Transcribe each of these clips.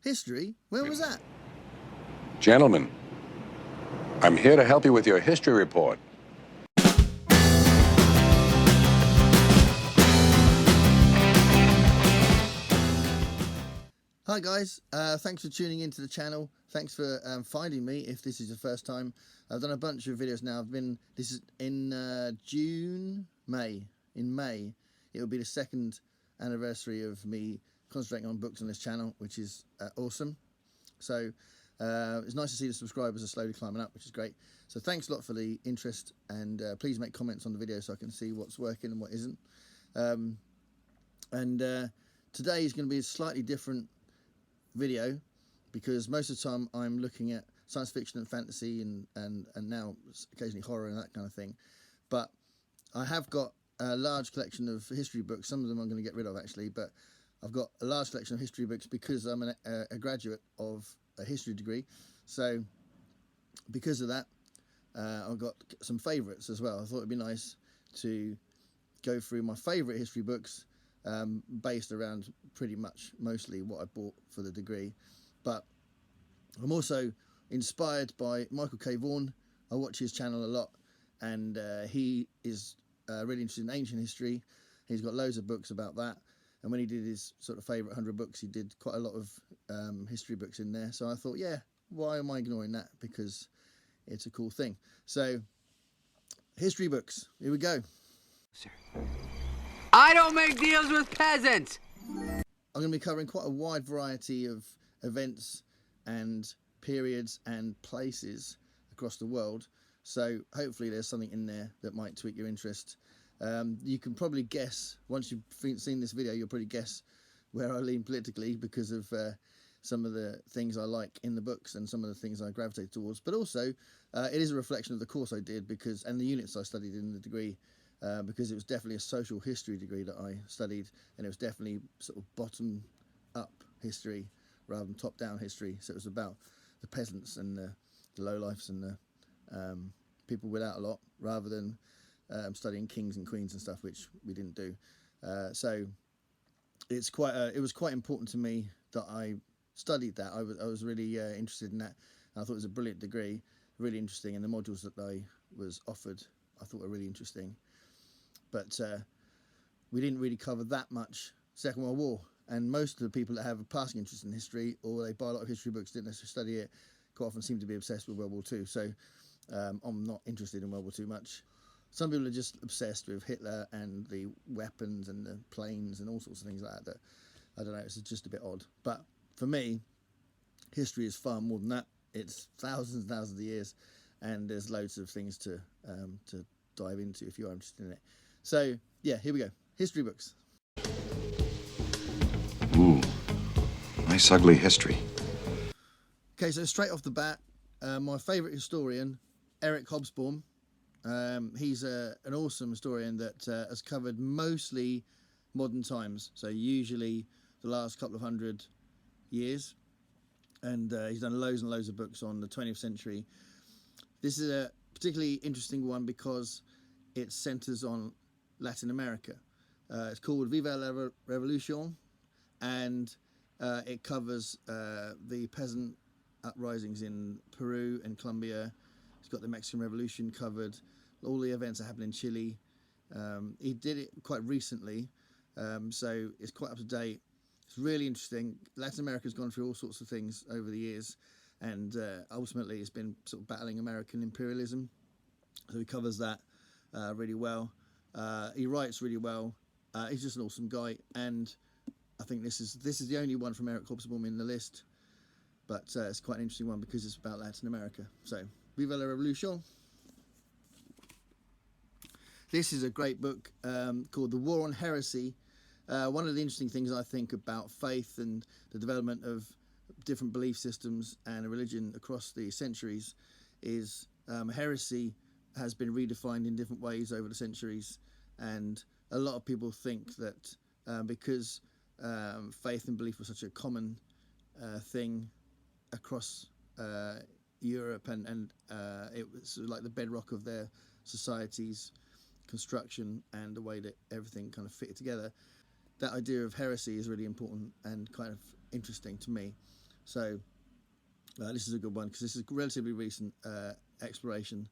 History? When was that? Gentlemen, I'm here to help you with your history report. Hi guys, thanks for tuning into the channel. Thanks for finding me if this is your first time. I've done a bunch of videos now. This is in May. In May, it will be the second anniversary of me concentrating on books on this channel, which is awesome. So it's nice to see the subscribers are slowly climbing up, which is great. So thanks a lot for the interest, and please make comments on the video so I can see what's working and what isn't. Today is going to be a slightly different video, because most of the time I'm looking at science fiction and fantasy and now occasionally horror and that kind of thing. But I have got a large collection of history books. Some of them I'm going to get rid of actually, but I've got a large collection of history books because I'm a graduate of a history degree. So because of that, I've got some favourites as well. I thought it'd be nice to go through my favourite history books, based around pretty much mostly what I bought for the degree. But I'm also inspired by Michael K Vaughan. I watch his channel a lot, and he is really interested in ancient history. He's got loads of books about that, and when he did his sort of favourite 100 books, he did quite a lot of history books in there. So I thought, yeah, why am I ignoring that? Because it's a cool thing. So history books, here we go. Sir, I don't make deals with peasants! I'm going to be covering quite a wide variety of events and periods and places across the world. So hopefully there's something in there that might tweak your interest. You can probably guess, once you've seen this video, you'll probably guess where I lean politically because of some of the things I like in the books and some of the things I gravitate towards. But also, it is a reflection of the course I did and the units I studied in the degree. Because it was definitely a social history degree that I studied, and it was definitely sort of bottom up history rather than top down history. So it was about the peasants and the lowlifes and the people without a lot, rather than studying kings and queens and stuff, which we didn't do. So it's it was quite important to me that I studied that. I was really interested in that, and I thought it was a brilliant degree, really interesting, and the modules that I was offered I thought were really interesting. But we didn't really cover that much Second World War, and most of the people that have a passing interest in history, or they buy a lot of history books, didn't necessarily study it, quite often seem to be obsessed with World War II. So I'm not interested in World War II much. Some people are just obsessed with Hitler and the weapons and the planes and all sorts of things like that. I don't know, it's just a bit odd. But for me, history is far more than that. It's thousands and thousands of years, and there's loads of things to dive into if you are interested in it. So yeah, here we go. History books. Ooh, nice ugly history. Okay, so straight off the bat, my favourite historian, Eric Hobsbawm. He's an awesome historian that has covered mostly modern times, so usually the last couple of 100 years, and he's done loads and loads of books on the 20th century. This is a particularly interesting one because it centres on Latin America. It's called Viva la Revolucion, and it covers the peasant uprisings in Peru and Colombia. It's got the Mexican Revolution covered, all the events that happened in Chile. He did it quite recently, so it's quite up to date. It's really interesting. Latin America's gone through all sorts of things over the years, and ultimately it's been sort of battling American imperialism. So he covers that really well. He writes really well. He's just an awesome guy, and I think this is the only one from Eric Hobsbawm in the list, but it's quite an interesting one because it's about Latin America. So Viva la Revolution. This is a great book called The War on Heresy. One of the interesting things I think about faith and the development of different belief systems and a religion across the centuries is heresy has been redefined in different ways over the centuries, and a lot of people think that because faith and belief was such a common thing across Europe, and it was sort of like the bedrock of their society's construction and the way that everything kind of fitted together, that idea of heresy is really important and kind of interesting to me. So this is a good one because this is a relatively recent exploration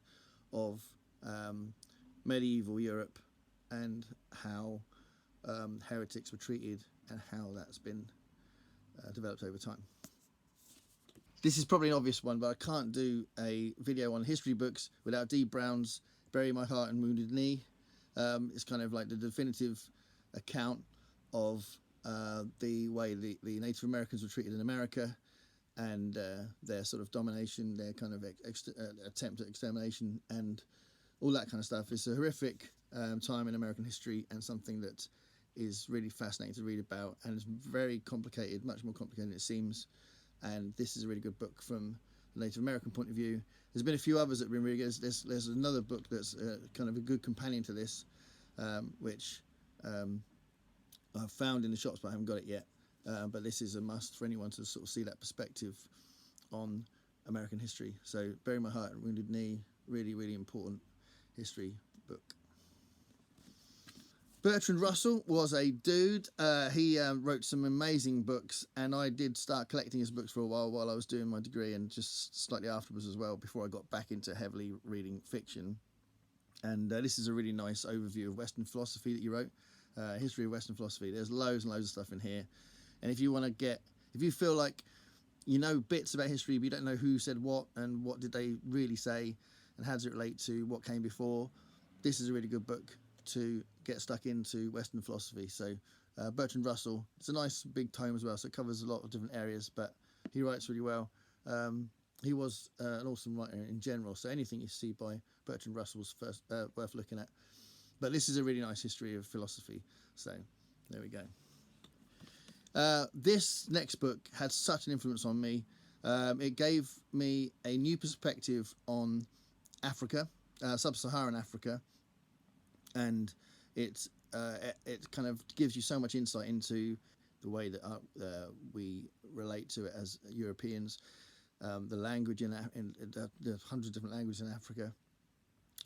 of medieval Europe and how heretics were treated and how that's been developed over time. This is probably an obvious one, but I can't do a video on history books without D. Brown's Bury My Heart and Wounded Knee. It's kind of like the definitive account of the way the Native Americans were treated in America and their sort of domination, their kind of attempt at extermination and all that kind of stuff. It's a horrific time in American history and something that is really fascinating to read about, and it's very complicated, much more complicated than it seems. And this is a really good book from the Native American point of view. There's been a few others that have been really good. There's another book that's kind of a good companion to this, which I've found in the shops, but I haven't got it yet. But this is a must for anyone to sort of see that perspective on American history. So Bury My Heart and Wounded Knee, really, really important history book. Bertrand Russell was a dude. He wrote some amazing books, and I did start collecting his books for a while I was doing my degree, and just slightly afterwards as well, before I got back into heavily reading fiction. And this is a really nice overview of Western philosophy that he wrote, history of Western philosophy. There's loads and loads of stuff in here, and if you feel like you know bits about history but you don't know who said what and what did they really say and how does it relate to what came before, this is a really good book to get stuck into Western philosophy. So Bertrand Russell, it's a nice big tome as well, so it covers a lot of different areas, but he writes really well. He was an awesome writer in general, so anything you see by Bertrand Russell's first worth looking at. But this is a really nice history of philosophy, so there we go. This next book had such an influence on me. It gave me a new perspective on Africa, sub-Saharan Africa, and it kind of gives you so much insight into the way that we relate to it as Europeans, the language in the hundreds of different languages in Africa,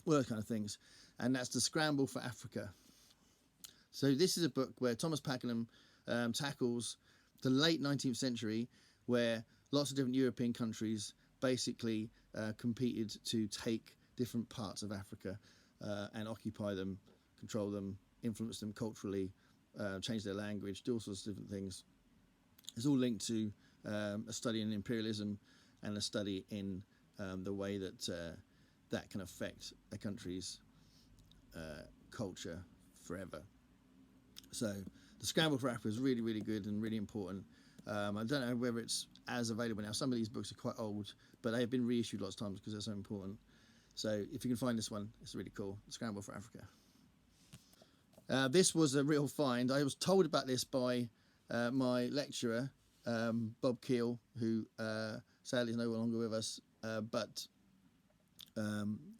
all those kind of things. And that's The Scramble for Africa. So this is a book where Thomas Pakenham tackles the late 19th century, where lots of different European countries basically competed to take different parts of Africa and occupy them, control them, influence them culturally, change their language, do all sorts of different things. It's all linked to a study in imperialism and a study in the way that that can affect a country's culture forever. So The Scramble for Africa is really, really good and really important. I don't know whether it's as available now. Some of these books are quite old, but they have been reissued lots of times because they're so important. So if you can find this one, it's really cool. The Scramble for Africa. This was a real find. I was told about this by my lecturer, Bob Keel, who sadly is no longer with us, but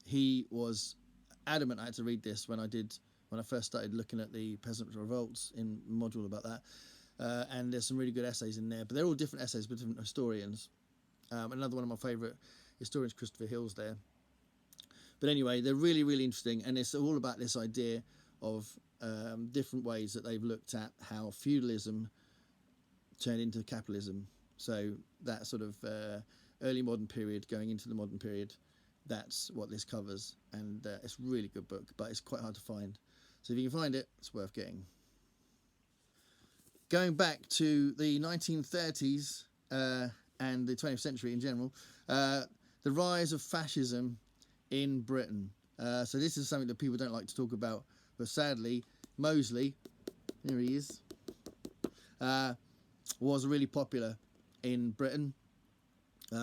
he was adamant I had to read this when I first started looking at the Peasants Revolts in module about that. And there's some really good essays in there, but they're all different essays by different historians. Another one of my favourite historians, Christopher Hill's there. But anyway, they're really, really interesting, and it's all about this idea of different ways that they've looked at how feudalism turned into capitalism. So that sort of early modern period going into the modern period, that's what this covers, and it's a really good book, but it's quite hard to find. So if you can find it, it's worth getting. Going back to the 1930s and the 20th century in general, the rise of fascism in Britain. So this is something that people don't like to talk about, but sadly, Mosley, here he is, was really popular in Britain.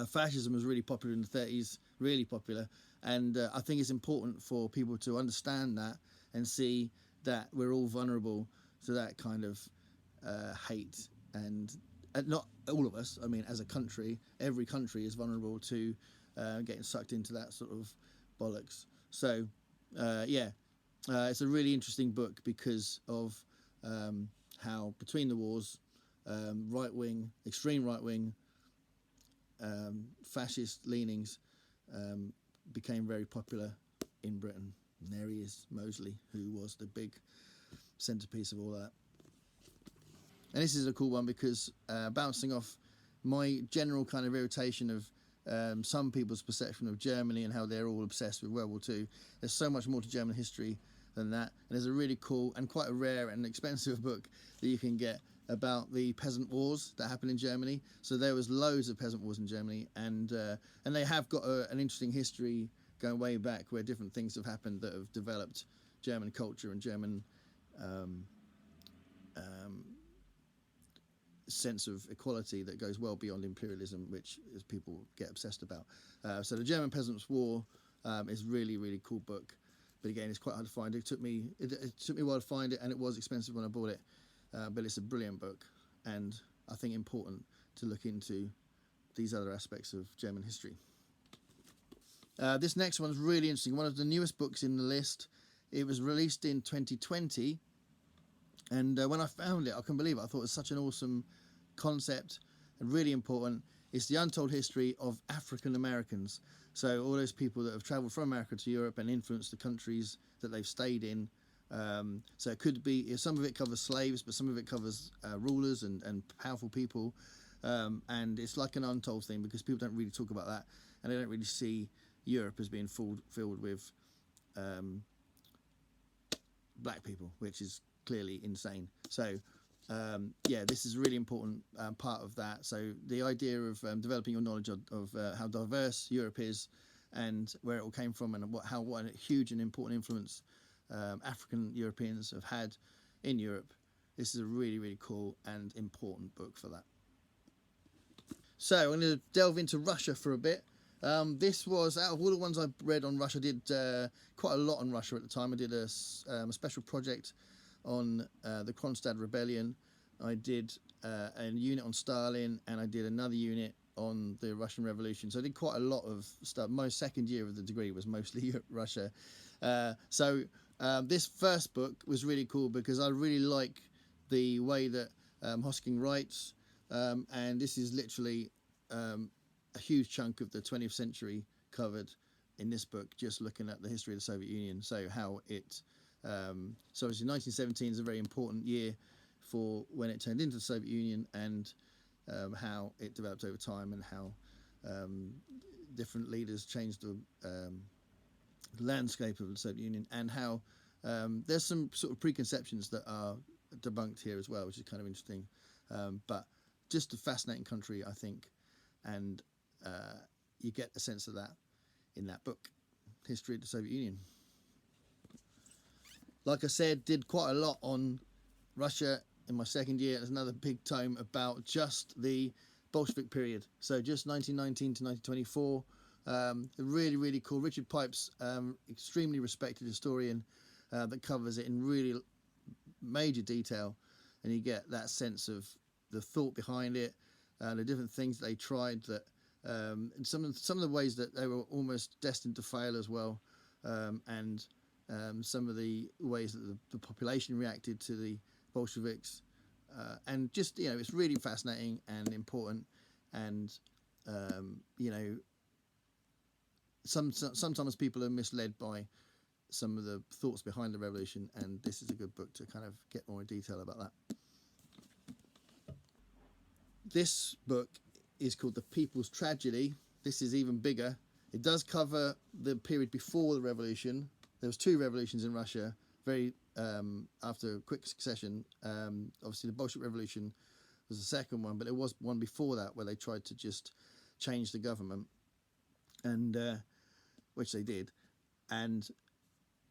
Fascism was really popular in the 30s, really popular, and I think it's important for people to understand that and see that we're all vulnerable to that kind of hate, and not all of us, I mean as a country, every country is vulnerable to getting sucked into that sort of bollocks. So it's a really interesting book because of how between the wars, right-wing, extreme right-wing, fascist leanings became very popular in Britain. And there he is, Mosley, who was the big centerpiece of all that. And this is a cool one because bouncing off my general kind of irritation of some people's perception of Germany and how they're all obsessed with World War II. There's so much more to German history than that. And there's a really cool and quite a rare and expensive book that you can get about the peasant wars that happened in Germany. So there was loads of peasant wars in Germany, and they have got an interesting history going way back where different things have happened that have developed German culture and German sense of equality that goes well beyond imperialism, which is people get obsessed about. So the German Peasants War is really, really cool book, but again, it's quite hard to find. It took me a while to find it, and it was expensive when I bought it, but it's a brilliant book, and I think important to look into these other aspects of German history. This next one's really interesting. One of the newest books in the list. It was released in 2020, and when I found it, I couldn't believe it. I thought it was such an awesome concept and really important. It's the untold history of African Americans. So all those people that have travelled from America to Europe and influenced the countries that they've stayed in. So it could be, some of it covers slaves, but some of it covers rulers and powerful people. And it's like an untold thing because people don't really talk about that, and they don't really see Europe as being filled with black people, which is clearly insane. So yeah, this is a really important part of that. So the idea of developing your knowledge of how diverse Europe is and where it all came from, and what a huge and important influence African Europeans have had in Europe. This is a really, really cool and important book for that. So I'm going to delve into Russia for a bit. This was, out of all the ones I've read on Russia, I did quite a lot on Russia at the time. I did a special project on the Kronstadt Rebellion. I did a unit on Stalin, and I did another unit on the Russian Revolution. So I did quite a lot of stuff. My second year of the degree was mostly Russia. So this first book was really cool because I really like the way that Hosking writes, and this is literally a huge chunk of the 20th century covered in this book, just looking at the history of the Soviet Union. So how it, so obviously 1917 is a very important year for when it turned into the Soviet Union, and how it developed over time, and how different leaders changed the landscape of the Soviet Union, and how there's some sort of preconceptions that are debunked here as well, which is kind of interesting. But just a fascinating country, I think, and you get a sense of that in that book, History of the Soviet Union. Like I said, did quite a lot on Russia in my second year. There's another big tome about just the Bolshevik period, so just 1919 to 1924. Really, really cool. Richard Pipe's extremely respected historian that covers it in really major detail, and you get that sense of the thought behind it, the different things they tried, that and some of the ways that they were almost destined to fail as well, and some of the ways that the population reacted to the Bolsheviks, and just, you know, it's really fascinating and important, and you know, sometimes people are misled by some of the thoughts behind the revolution, and this is a good book to kind of get more in detail about that. This book is called The People's Tragedy. This is even bigger. It does cover the period before the revolution. There was two revolutions in Russia, very after a quick succession. Obviously the Bolshevik Revolution was the second one, but there was one before that where they tried to just change the government, and which they did. And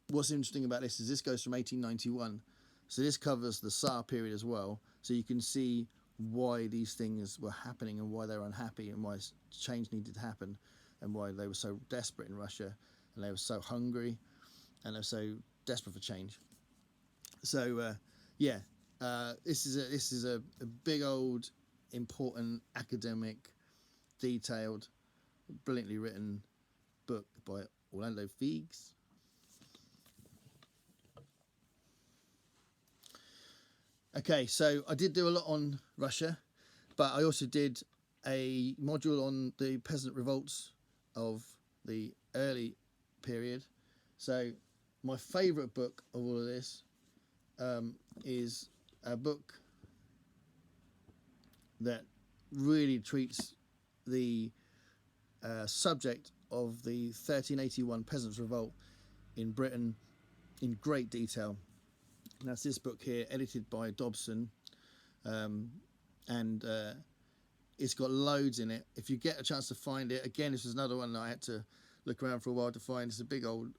what's interesting about this is this goes from 1891, so this covers the Tsar period as well, so you can see why these things were happening and why they were unhappy and why change needed to happen and why they were so desperate in Russia, and they were so hungry and they were so desperate for change. So yeah, this is a big old important academic, detailed, brilliantly written book by Orlando Figes. Okay, so I did do a lot on Russia, but I also did a module on the peasant revolts of the early period. So my favourite book of all of this is a book that really treats the subject of the 1381 Peasants Revolt in Britain in great detail. And that's this book here, edited by Dobson, and it's got loads in it. If you get a chance to find it, again, this is another one that I had to look around for a while to find. It's a big old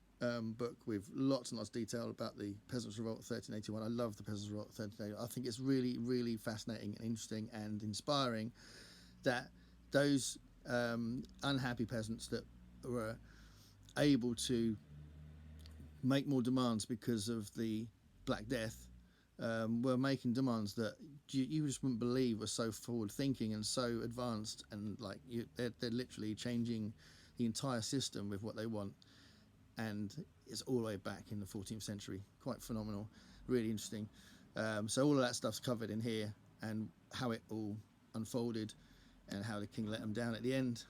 book with lots and lots of detail about the Peasants Revolt 1381. I love the Peasants Revolt 1381. I think it's really, really fascinating and interesting and inspiring that those unhappy peasants that were able to make more demands because of the Black Death were making demands that you just wouldn't believe were so forward thinking and so advanced, and like they're literally changing the entire system with what they want, and it's all the way back in the 14th century. Quite phenomenal, really interesting. So all of that stuff's covered in here, and how it all unfolded and how the king let them down at the end.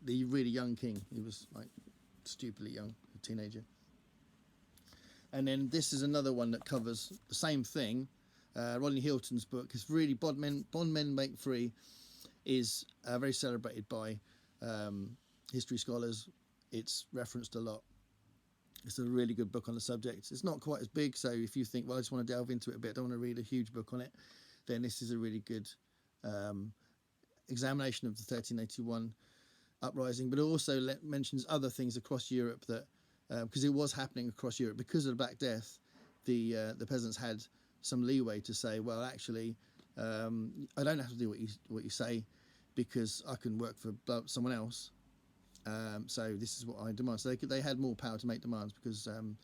The really young king, he was like stupidly young, a teenager. And then this is another one that covers the same thing. Rodney Hilton's book is really Bond Men Make Free, is very celebrated by history scholars. It's referenced a lot. It's a really good book on the subject. It's not quite as big, so if you think, well, I just want to delve into it a bit, I don't want to read a huge book on it, then this is a really good examination of the 1381 uprising. But it also mentions other things across Europe that, because it was happening across Europe, because of the Black Death, the peasants had some leeway to say, well, actually, I don't have to do what you say, because I can work for someone else. So this is what I demand. So they had more power to make demands, because the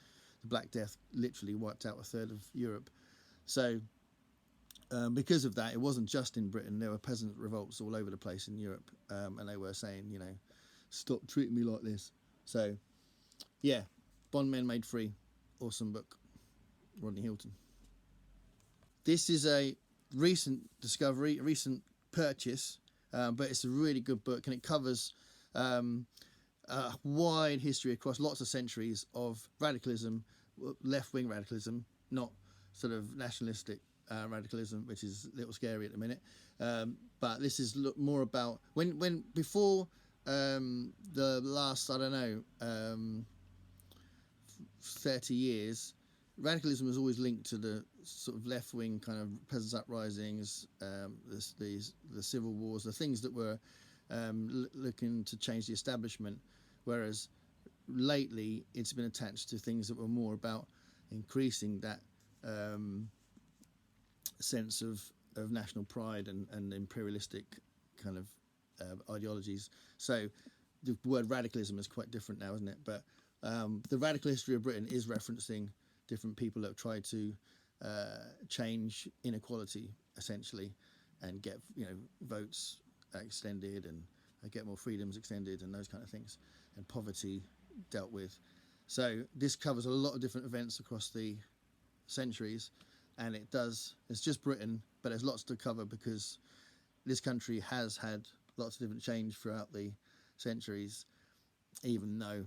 Black Death literally wiped out a third of Europe. So because of that, it wasn't just in Britain. There were peasant revolts all over the place in Europe, and they were saying, stop treating me like this. So yeah, Bondmen Made Free, awesome book, Rodney Hilton. This is a recent discovery, a recent purchase, but it's a really good book, and it covers a wide history across lots of centuries of radicalism, left-wing radicalism, not sort of nationalistic radicalism, which is a little scary at the minute. But this is more about when before the last, I don't know, 30 years, radicalism was always linked to the sort of left-wing kind of peasants' uprisings, the civil wars, the things that were looking to change the establishment, whereas lately it's been attached to things that were more about increasing that sense of national pride and imperialistic kind of ideologies. So the word radicalism is quite different now, isn't it? But the radical history of Britain is referencing different people that have tried to change inequality, essentially, and get votes extended and get more freedoms extended and those kind of things, and poverty dealt with. So this covers a lot of different events across the centuries, and it's just Britain, but there's lots to cover, because this country has had lots of different change throughout the centuries, even though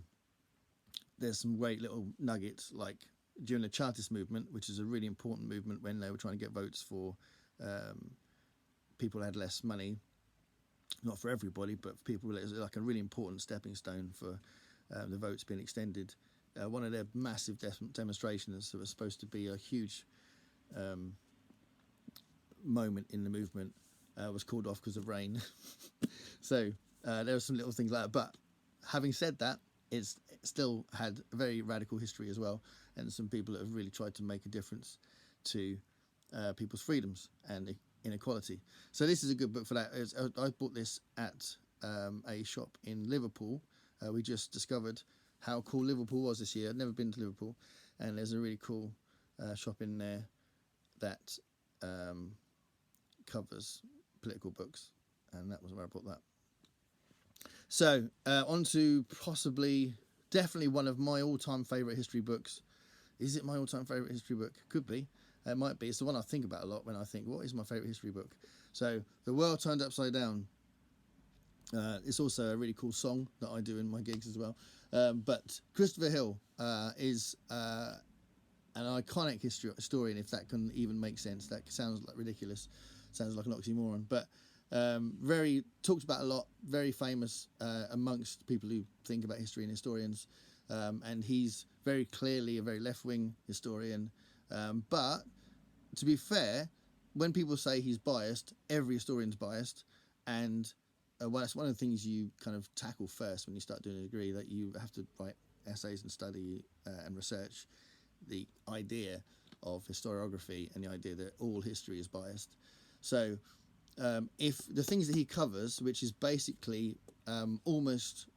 there's some great little nuggets, like during the Chartist movement, which is a really important movement when they were trying to get votes for people who had less money. Not for everybody, but for people, it was like a really important stepping stone for the votes being extended. One of their massive demonstrations that was supposed to be a huge moment in the movement was called off because of rain. So there were some little things like that. But having said that, it's still had a very radical history as well, and some people that have really tried to make a difference to people's freedoms and inequality. So this is a good book for that. I bought this at a shop in Liverpool. We just discovered how cool Liverpool was this year. I'd never been to Liverpool, and there's a really cool shop in there that covers political books, and that was where I bought that. So on to definitely one of my all-time favourite history books. Is it my all-time favourite history book? Could be. It might be. It's the one I think about a lot when I think, what is my favourite history book? So, The World Turned Upside Down. It's also a really cool song that I do in my gigs as well. But Christopher Hill is an iconic historian, if that can even make sense. That sounds like ridiculous. Sounds like an oxymoron. But Very talked about a lot, very famous amongst people who think about history and historians, and he's very clearly a very left-wing historian. But to be fair, when people say he's biased, every historian's biased, and well, that's one of the things you kind of tackle first when you start doing a degree, that you have to write essays and study and research the idea of historiography and the idea that all history is biased. So if the things that he covers, which is basically almost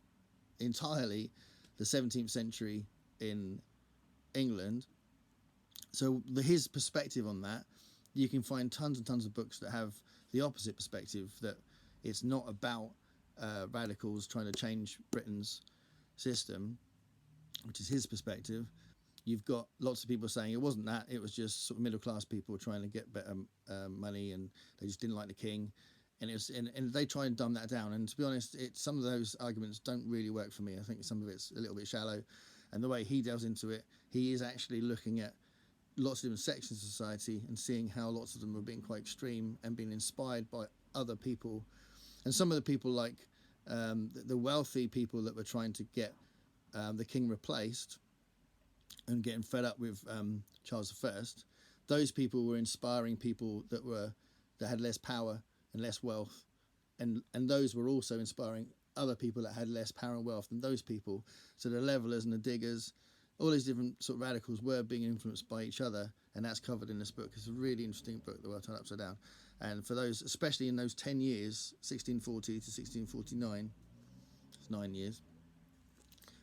entirely the 17th century in England, so his perspective on that, you can find tons and tons of books that have the opposite perspective, that it's not about radicals trying to change Britain's system, which is his perspective. You've got lots of people saying it wasn't that, it was just sort of middle class people trying to get better money, and they just didn't like the king, and it was, and they try and dumb that down. And to be honest, some of those arguments don't really work for me. I think some of it's a little bit shallow, and the way he delves into it, he is actually looking at lots of different sections of society and seeing how lots of them were being quite extreme and being inspired by other people. And some of the people, like the wealthy people that were trying to get the king replaced and getting fed up with Charles I, those people were inspiring people that had less power and less wealth, and those were also inspiring other people that had less power and wealth than those people. So the levelers and the diggers, all these different sort of radicals were being influenced by each other, and that's covered in this book. It's a really interesting book, The World Turned Upside Down. And for those, especially in those 10 years, 1640 to 1649, it's 9 years,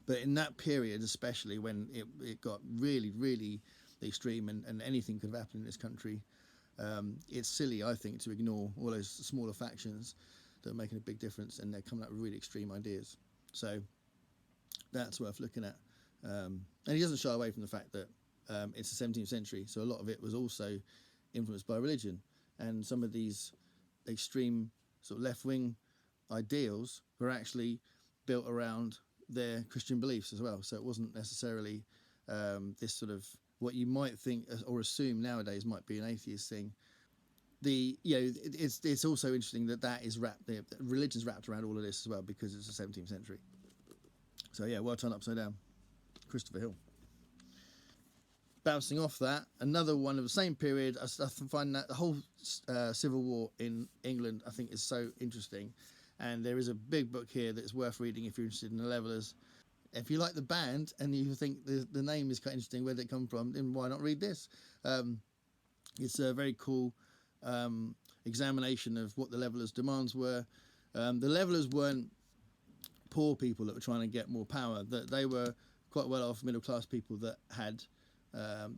but in that period, especially when it got really, really extreme and anything could have happened in this country, it's silly, I think, to ignore all those smaller factions that are making a big difference, and they're coming up with really extreme ideas. So that's worth looking at. And he doesn't shy away from the fact that it's the 17th century, so a lot of it was also influenced by religion, and some of these extreme sort of left-wing ideals were actually built around their Christian beliefs as well. So it wasn't necessarily this sort of what you might think or assume nowadays might be an atheist thing. It's also interesting that is religion's wrapped around all of this as well, because it's the 17th century. So yeah, World Turned Upside Down, Christopher Hill. Bouncing off that, another one of the same period, I find that the whole Civil War in England, I think, is so interesting. And there is a big book here that's worth reading if you're interested in the Levelers. If you like the band and you think the name is quite interesting, where did it come from, then why not read this? It's a very cool examination of what the Levelers' demands were. The Levelers weren't poor people that were trying to get more power. That they were quite well-off middle-class people that had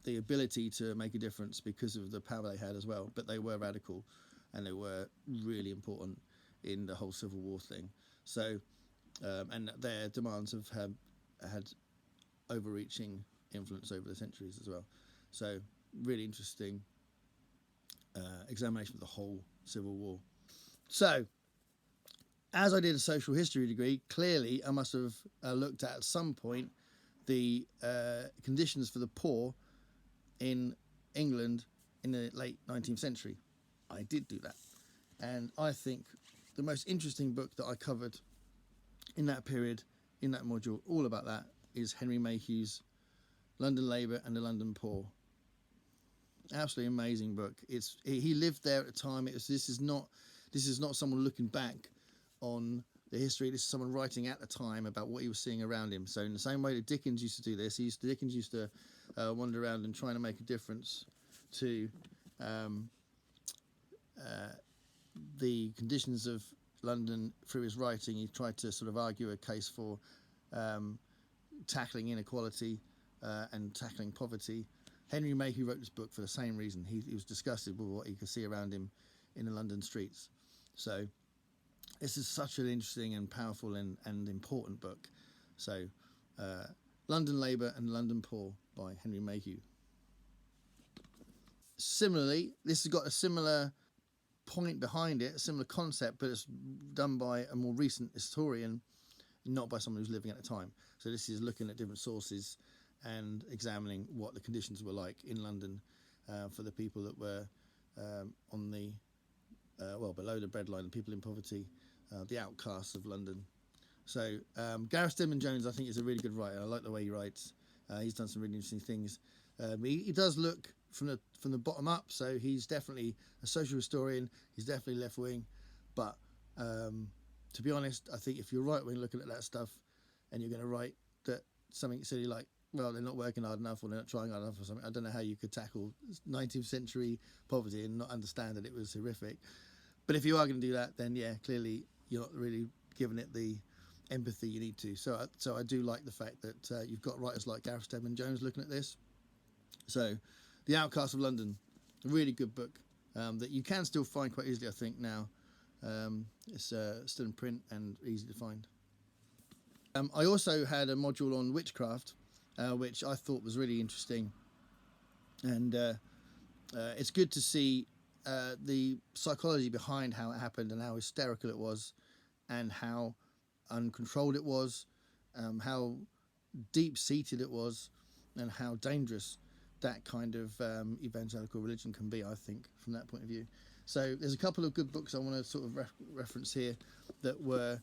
the ability to make a difference because of the power they had as well. But they were radical, and they were really important in the whole Civil War thing. So, and their demands have had overreaching influence over the centuries as well. So, really interesting examination of the whole Civil War. So, as I did a social history degree, clearly I must have looked at some point the conditions for the poor in England in the late 19th century. I did do that. And I think the most interesting book that I covered in that period, in that module, all about that, is Henry Mayhew's London Labour and the London Poor. Absolutely amazing book. He lived there at the time. This is not someone looking back on the history. This is someone writing at the time about what he was seeing around him. So in the same way that Dickens used to do this, Dickens used to wander around and trying to make a difference to the conditions of London through his writing. He tried to sort of argue a case for tackling inequality and tackling poverty. Henry Mayhew wrote this book for the same reason. He was disgusted with what he could see around him in the London streets. So this is such an interesting and powerful and important book. So London Labour and London Poor by Henry Mayhew. Similarly, this has got a similar point behind it, a similar concept, but it's done by a more recent historian, not by someone who's living at the time. So this is looking at different sources and examining what the conditions were like in London for the people that were on the below the breadline, the people in poverty, the outcasts of London. So Garrison Jones, I think, is a really good writer. I like the way he writes. He's done some really interesting things. He does look from the bottom up, so he's definitely a social historian. He's definitely left wing, but to be honest, I think if you're right wing looking at that stuff, and you're going to write that something silly like, well, they're not working hard enough or they're not trying hard enough or something, I don't know how you could tackle 19th century poverty and not understand that it was horrific. But if you are going to do that, then yeah, clearly you're not really giving it the empathy you need to. So I do like the fact that you've got writers like Garrison Jones looking at this. So The Outcasts of London, a really good book that you can still find quite easily, I think, now. It's still in print and easy to find. I also had a module on witchcraft, which I thought was really interesting, and it's good to see the psychology behind how it happened and how hysterical it was, and how uncontrolled it was, how deep-seated it was, and how dangerous that kind of evangelical religion can be, I think, from that point of view. So there's a couple of good books I want to sort of reference here that were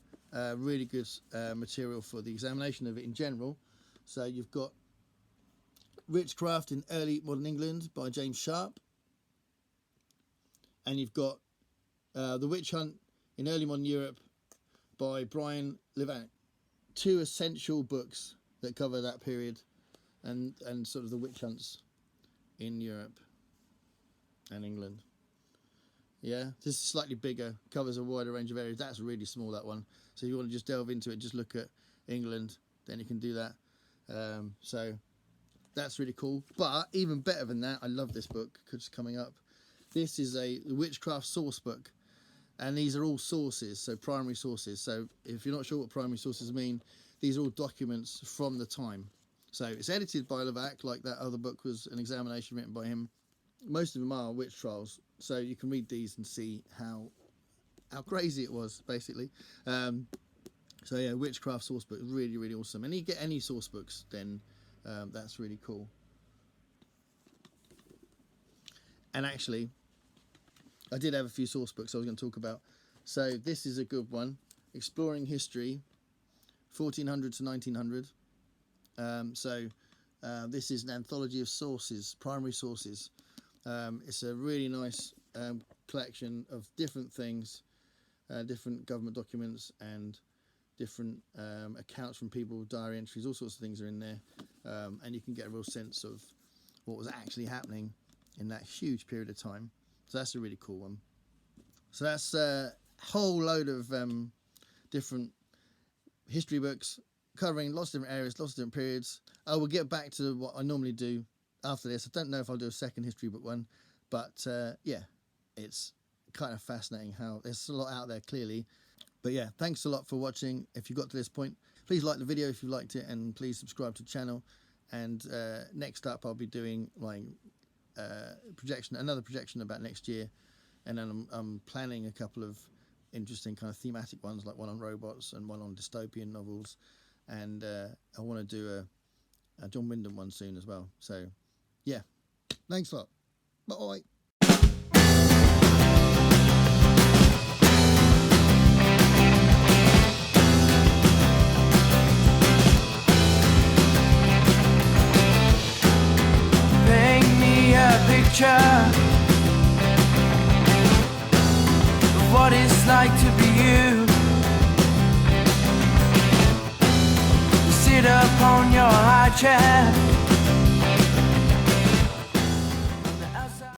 really good material for the examination of it in general. So you've got Witchcraft in Early Modern England by James Sharp, and you've got The Witch Hunt in Early Modern Europe by Brian Levant. Two essential books that cover that period and sort of the witch hunts in Europe and England. Yeah, this is slightly bigger, covers a wider range of areas. That's really small, that one. So if you want to just delve into it, just look at England, then you can do that. So that's really cool. But even better than that, I love this book because it's coming up. This is a witchcraft source book, and these are all sources, so primary sources. So if you're not sure what primary sources mean, these are all documents from the time. So it's edited by Levant, like that other book was an examination written by him. Most of them are witch trials, so you can read these and see how crazy it was, basically. So yeah, witchcraft source book, really, really awesome. And you get any source books, then that's really cool. And actually, I did have a few source books I was going to talk about. So this is a good one, Exploring History, 1400 to 1900. This is an anthology of sources, primary sources. It's a really nice collection of different things, different government documents and different accounts from people, diary entries, all sorts of things are in there. And you can get a real sense of what was actually happening in that huge period of time. So that's a really cool one. So that's a whole load of different history books covering lots of different areas, lots of different periods. I will get back to what I normally do after this. I don't know if I'll do a second history book one, but yeah, it's kind of fascinating how there's a lot out there, clearly. But yeah, thanks a lot for watching. If you got to this point, please like the video if you liked it, and please subscribe to the channel. And next up, I'll be doing like another projection about next year, and then I'm planning a couple of interesting kind of thematic ones, like one on robots and one on dystopian novels, and I want to do a John Wyndham one soon as well. So yeah, thanks a lot. Bye. Picture of what it's like to be you. You sit up on your high chair